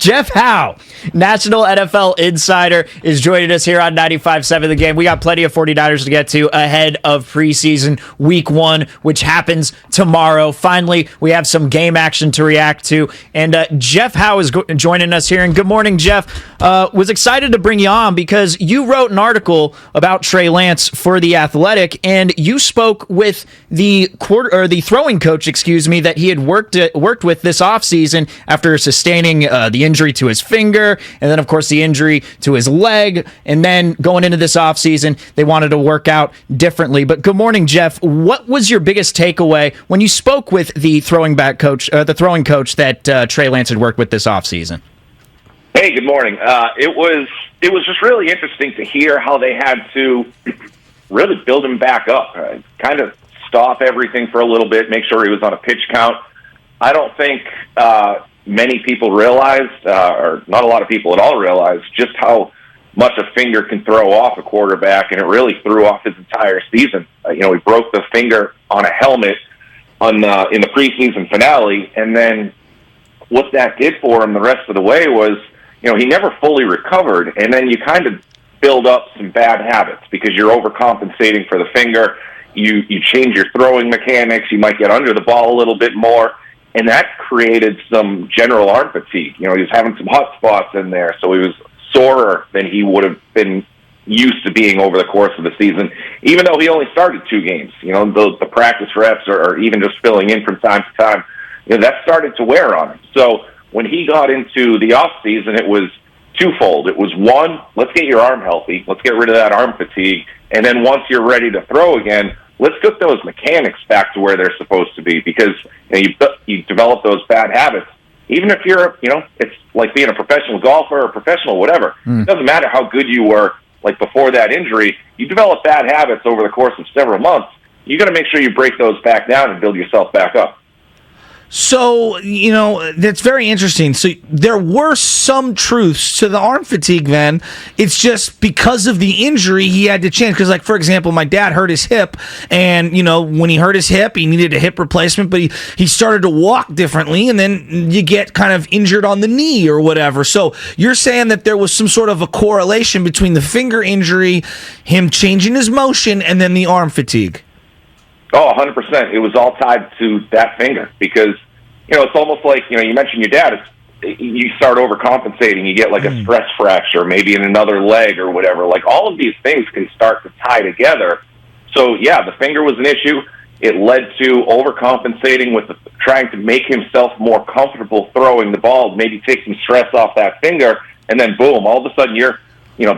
Jeff Howe, National NFL Insider, is joining us here on 95.7 The Game. We got plenty of 49ers to get to ahead of preseason week 1, which happens tomorrow. Finally, we have some game action to react to. And Jeff Howe is joining us here. And good morning, Jeff. Was excited to bring you on because you wrote an article about Trey Lance for The Athletic, and you spoke with the throwing coach, that he had worked with this offseason after sustaining the injury to his finger, and then, of course, the injury to his leg, and then going into this offseason, they wanted to work out differently. But good morning, Jeff. What was your biggest takeaway when you spoke with the throwing coach that Trey Lance had worked with this offseason? Hey, good morning. It was just really interesting to hear how they had to really build him back up, kind of stop everything for a little bit, make sure he was on a pitch count. I don't think many people realized, or not a lot of people at all realized, just how much a finger can throw off a quarterback, and it really threw off his entire season. He broke the finger on a helmet in the preseason finale, and then what that did for him the rest of the way was, he never fully recovered, and then you kind of build up some bad habits because you're overcompensating for the finger. You change your throwing mechanics. You might get under the ball a little bit more. And that created some general arm fatigue. He was having some hot spots in there, so he was sorer than he would have been used to being over the course of the season, even though he only started 2 games. The practice reps or even just filling in from time to time, that started to wear on him. So when he got into the offseason, it was twofold. It was, one, let's get your arm healthy. Let's get rid of that arm fatigue. And then once you're ready to throw again, let's get those mechanics back to where they're supposed to be, because you develop those bad habits. Even if you're, it's like being a professional golfer or professional whatever. It doesn't matter how good you were, like before that injury. You develop bad habits over the course of several months. You got to make sure you break those back down and build yourself back up. So, that's very interesting. So there were some truths to the arm fatigue then. It's just because of the injury, he had to change. Because, like, for example, my dad hurt his hip, and, when he hurt his hip, he needed a hip replacement, but he started to walk differently, and then you get kind of injured on the knee or whatever. So you're saying that there was some sort of a correlation between the finger injury, him changing his motion, and then the arm fatigue. Oh, 100%. It was all tied to that finger because, it's almost like, you mentioned your dad. You start overcompensating. You get like a stress fracture, maybe in another leg or whatever. Like all of these things can start to tie together. So, yeah, the finger was an issue. It led to overcompensating with trying to make himself more comfortable throwing the ball, maybe take some stress off that finger, and then boom, all of a sudden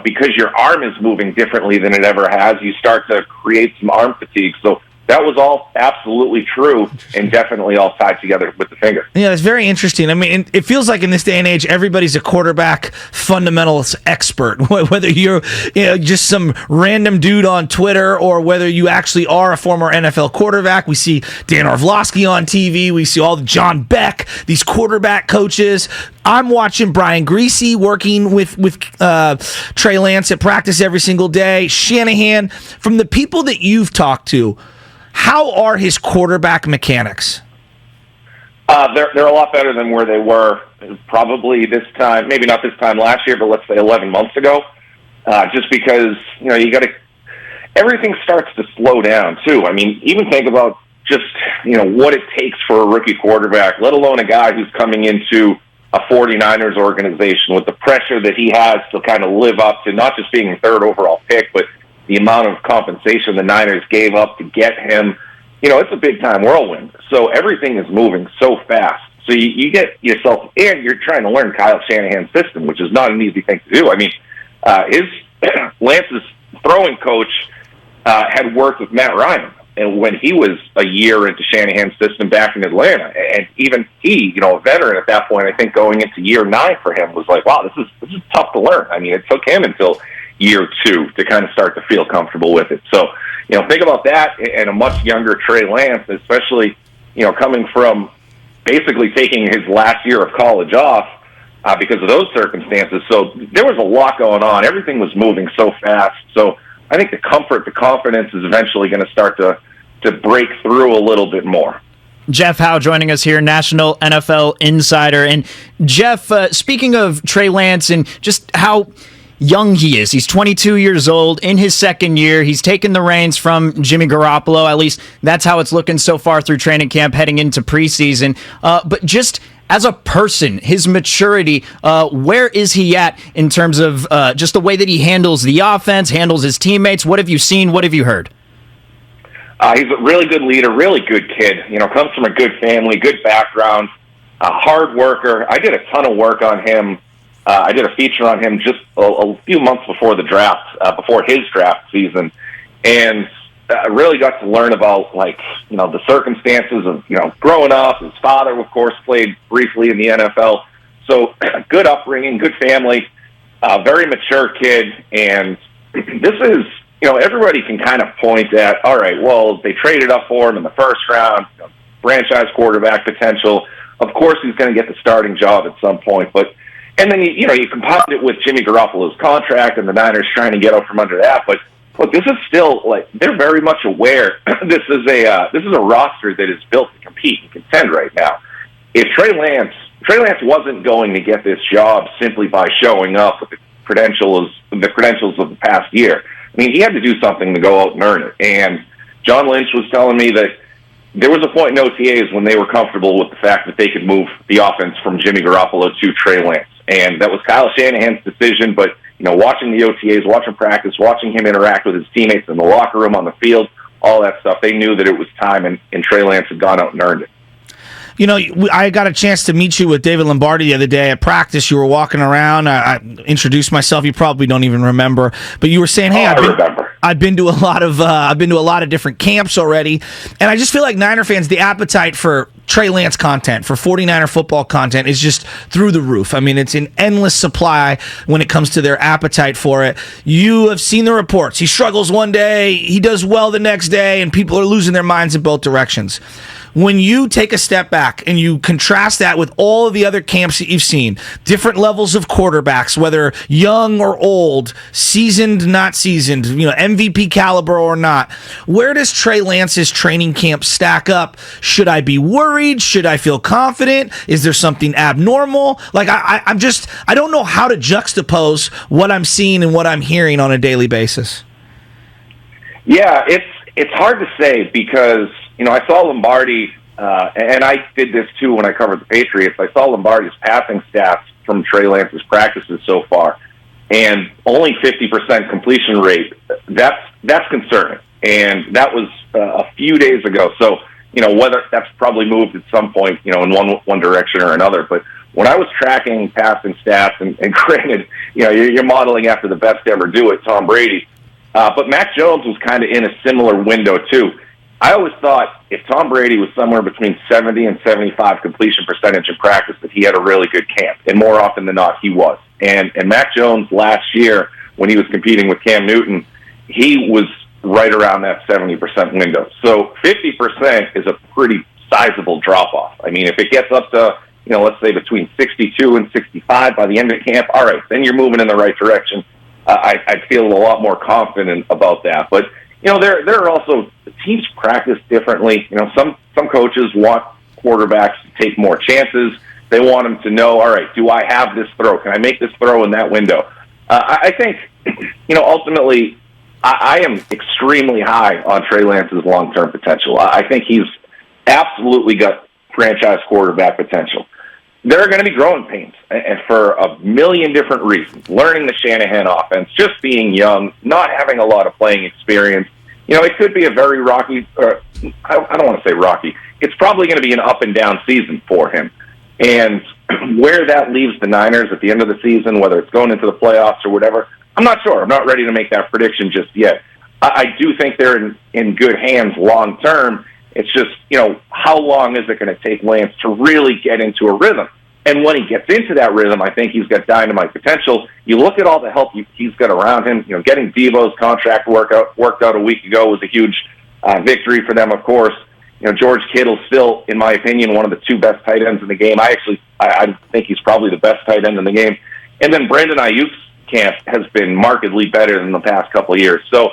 because your arm is moving differently than it ever has, you start to create some arm fatigue. So that was all absolutely true and definitely all tied together with the finger. Yeah, it's very interesting. I mean, it feels like in this day and age, everybody's a quarterback fundamentals expert, whether you're just some random dude on Twitter or whether you actually are a former NFL quarterback. We see Dan Orlovsky on TV. We see all the John Beck, these quarterback coaches. I'm watching Brian Griese working with Trey Lance at practice every single day. Shanahan, from the people that you've talked to, how are his quarterback mechanics? They're a lot better than where they were probably this time, maybe not this time last year, but let's say 11 months ago. Just because, everything starts to slow down too. I mean, even think about just, what it takes for a rookie quarterback, let alone a guy who's coming into a 49ers organization with the pressure that he has to kind of live up to not just being a third overall pick, but the amount of compensation the Niners gave up to get him. It's a big-time whirlwind. So everything is moving so fast. So you get yourself, and you're trying to learn Kyle Shanahan's system, which is not an easy thing to do. I mean, Lance's throwing coach had worked with Matt Ryan, and when he was a year into Shanahan's system back in Atlanta, and even he, a veteran at that point, I think going into year 9 for him was like, wow, this is tough to learn. I mean, it took him until year 2 to kind of start to feel comfortable with it. So, think about that and a much younger Trey Lance, especially, coming from basically taking his last year of college off because of those circumstances. So there was a lot going on. Everything was moving so fast. So I think the confidence is eventually going to start to break through a little bit more. Jeff Howe joining us here, National NFL Insider. And Jeff, speaking of Trey Lance and just how young he is, he's 22 years old, in his second year. He's taken the reins from Jimmy Garoppolo. At least that's how it's looking so far through training camp heading into preseason. But just as a person, his maturity, where is he at in terms of just the way that he handles the offense, handles his teammates? What have you seen? What have you heard? He's a really good leader, really good kid. Comes from a good family, good background, a hard worker. I did a ton of work on him. I did a feature on him just a few months before the draft, before his draft season, and I really got to learn about the circumstances of growing up. His father, of course, played briefly in the NFL, so good upbringing, good family, very mature kid, and this is. Everybody can kind of point at, all right, well, they traded up for him in the first round, franchise quarterback potential. Of course, he's going to get the starting job at some point. And then, you compound it with Jimmy Garoppolo's contract and the Niners trying to get out from under that. But look, this is still, they're very much aware this is a roster that is built to compete and contend right now. If Trey Lance wasn't going to get this job simply by showing up with the credentials of the past year. I mean, he had to do something to go out and earn it. And John Lynch was telling me that there was a point in OTAs when they were comfortable with the fact that they could move the offense from Jimmy Garoppolo to Trey Lance. And that was Kyle Shanahan's decision. But, watching the OTAs, watching practice, watching him interact with his teammates in the locker room, on the field, all that stuff, they knew that it was time, and Trey Lance had gone out and earned it. I got a chance to meet you with David Lombardi the other day at practice. You were walking around. I introduced myself. You probably don't even remember, but you were saying, "Hey, I've been to a lot of different camps already," and I just feel like Niner fans, the appetite for Trey Lance content, for 49er football content, is just through the roof. I mean, it's an endless supply when it comes to their appetite for it. You have seen the reports. He struggles one day, he does well the next day, and people are losing their minds in both directions. When you take a step back and you contrast that with all of the other camps that you've seen, different levels of quarterbacks, whether young or old, seasoned, not seasoned, MVP caliber or not, where does Trey Lance's training camp stack up? Should I be worried? Should I feel confident? Is there something abnormal? I don't know how to juxtapose what I'm seeing and what I'm hearing on a daily basis. Yeah, it's hard to say because I saw Lombardi, and I did this too when I covered the Patriots. I saw Lombardi's passing stats from Trey Lance's practices so far, and only 50% completion rate. That's concerning, and that was a few days ago. So whether that's probably moved at some point, in one direction or another. But when I was tracking passing stats, and granted, you're modeling after the best to ever do it, Tom Brady, but Mac Jones was kind of in a similar window too. I always thought if Tom Brady was somewhere between 70 and 75 completion percentage in practice, that he had a really good camp. And more often than not, he was. And Mac Jones last year, when he was competing with Cam Newton, he was right around that 70% window. So 50% is a pretty sizable drop-off. I mean, if it gets up to, let's say between 62 and 65 by the end of camp, all right, then you're moving in the right direction. I'd feel a lot more confident about that. But there are also teams practice differently. Some coaches want quarterbacks to take more chances. They want them to know, all right, do I have this throw? Can I make this throw in that window? I think, ultimately, I am extremely high on Trey Lance's long-term potential. I think he's absolutely got franchise quarterback potential. There are going to be growing pains, and for a million different reasons. Learning the Shanahan offense, just being young, not having a lot of playing experience. It could be a very rocky, I don't want to say rocky. It's probably going to be an up-and-down season for him. And where that leaves the Niners at the end of the season, whether it's going into the playoffs or whatever, I'm not sure. I'm not ready to make that prediction just yet. I do think they're in good hands long-term. It's just, how long is it going to take Lance to really get into a rhythm? And when he gets into that rhythm, I think he's got dynamite potential. You look at all the help he's got around him. Getting Devo's contract worked out a week ago was a huge victory for them, of course. George Kittle's still, in my opinion, one of the two best tight ends in the game. I think he's probably the best tight end in the game. And then Brandon Ayuk's camp has been markedly better than the past couple of years. So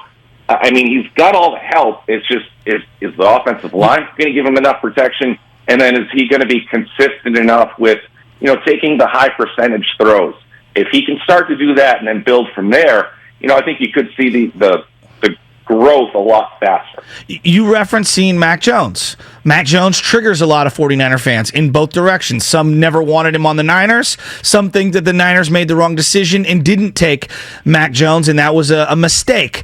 I mean, he's got all the help. It's just, is the offensive line going to give him enough protection? And then is he going to be consistent enough with, taking the high percentage throws? If he can start to do that and then build from there, I think you could see the growth a lot faster. You referenced seeing Mac Jones. Mac Jones triggers a lot of 49er fans in both directions. Some never wanted him on the Niners. Some think that the Niners made the wrong decision and didn't take Mac Jones, and that was a mistake.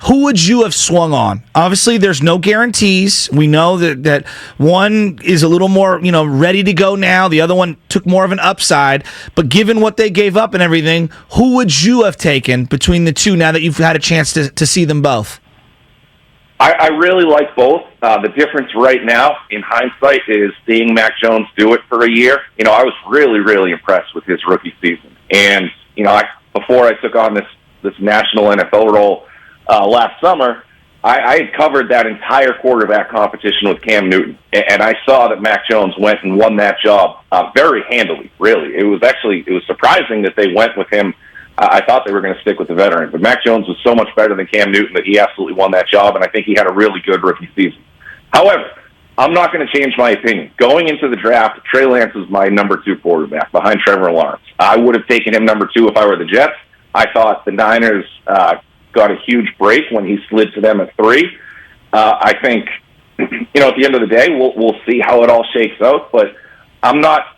Who would you have swung on? Obviously, there's no guarantees. We know that one is a little more, ready to go now. The other one took more of an upside. But given what they gave up and everything, who would you have taken between the two now that you've had a chance to see them both? I really like both. The difference right now, in hindsight, is seeing Mac Jones do it for a year. I was really, really impressed with his rookie season. And, before I took on this national NFL role, last summer, I had covered that entire quarterback competition with Cam Newton, and I saw that Mac Jones went and won that job very handily, really. It was surprising that they went with him. I thought they were going to stick with the veteran, but Mac Jones was so much better than Cam Newton that he absolutely won that job, and I think he had a really good rookie season. However, I'm not going to change my opinion. Going into the draft, Trey Lance is my number 2 quarterback behind Trevor Lawrence. I would have taken him number 2 if I were the Jets. I thought the Niners got a huge break when he slid to them at 3. I think, at the end of the day, we'll see how it all shakes out. But I'm not,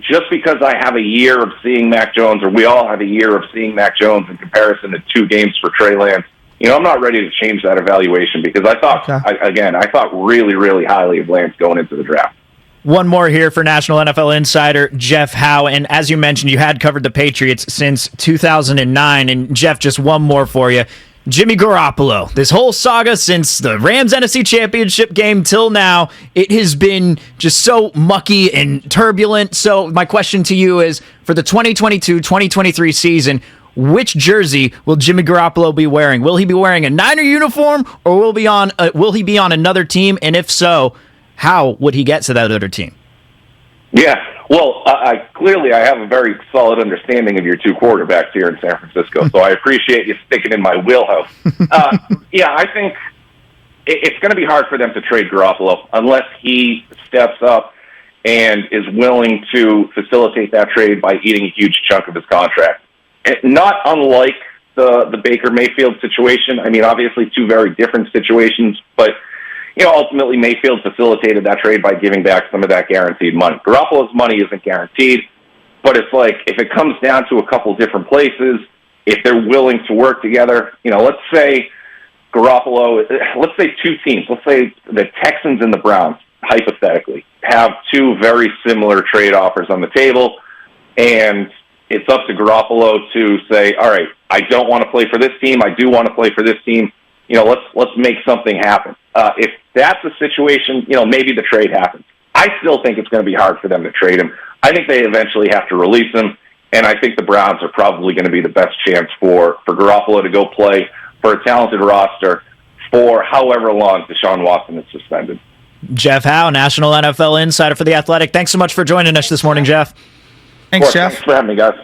just because I have a year of seeing Mac Jones, or we all have a year of seeing Mac Jones in comparison to 2 games for Trey Lance, I'm not ready to change that evaluation because I thought, I thought really, really highly of Lance going into the draft. One more here for National NFL Insider, Jeff Howe. And as you mentioned, you had covered the Patriots since 2009. And Jeff, just one more for you. Jimmy Garoppolo. This whole saga since the Rams NFC Championship game till now, it has been just so mucky and turbulent. So my question to you is, for the 2022-2023 season, which jersey will Jimmy Garoppolo be wearing? Will he be wearing a Niner uniform, or will he be on another team? And if so, how would he get to that other team? Yeah, well, clearly I have a very solid understanding of your 2 quarterbacks here in San Francisco, so I appreciate you sticking in my wheelhouse. I think it's going to be hard for them to trade Garoppolo unless he steps up and is willing to facilitate that trade by eating a huge chunk of his contract. Not unlike the Baker Mayfield situation. I mean, obviously 2 very different situations, but ultimately Mayfield facilitated that trade by giving back some of that guaranteed money. Garoppolo's money isn't guaranteed, but it's like if it comes down to a couple different places, if they're willing to work together, let's say Garoppolo, let's say 2 teams, let's say the Texans and the Browns, hypothetically, have 2 very similar trade offers on the table, and it's up to Garoppolo to say, all right, I don't want to play for this team, I do want to play for this team, let's make something happen. If that's the situation, maybe the trade happens. I still think it's going to be hard for them to trade him. I think they eventually have to release him, and I think the Browns are probably going to be the best chance for Garoppolo to go play for a talented roster for however long Deshaun Watson is suspended. Jeff Howe, National NFL Insider for The Athletic. Thanks so much for joining us this morning, Jeff. Thanks, Jeff. Thanks for having me, guys.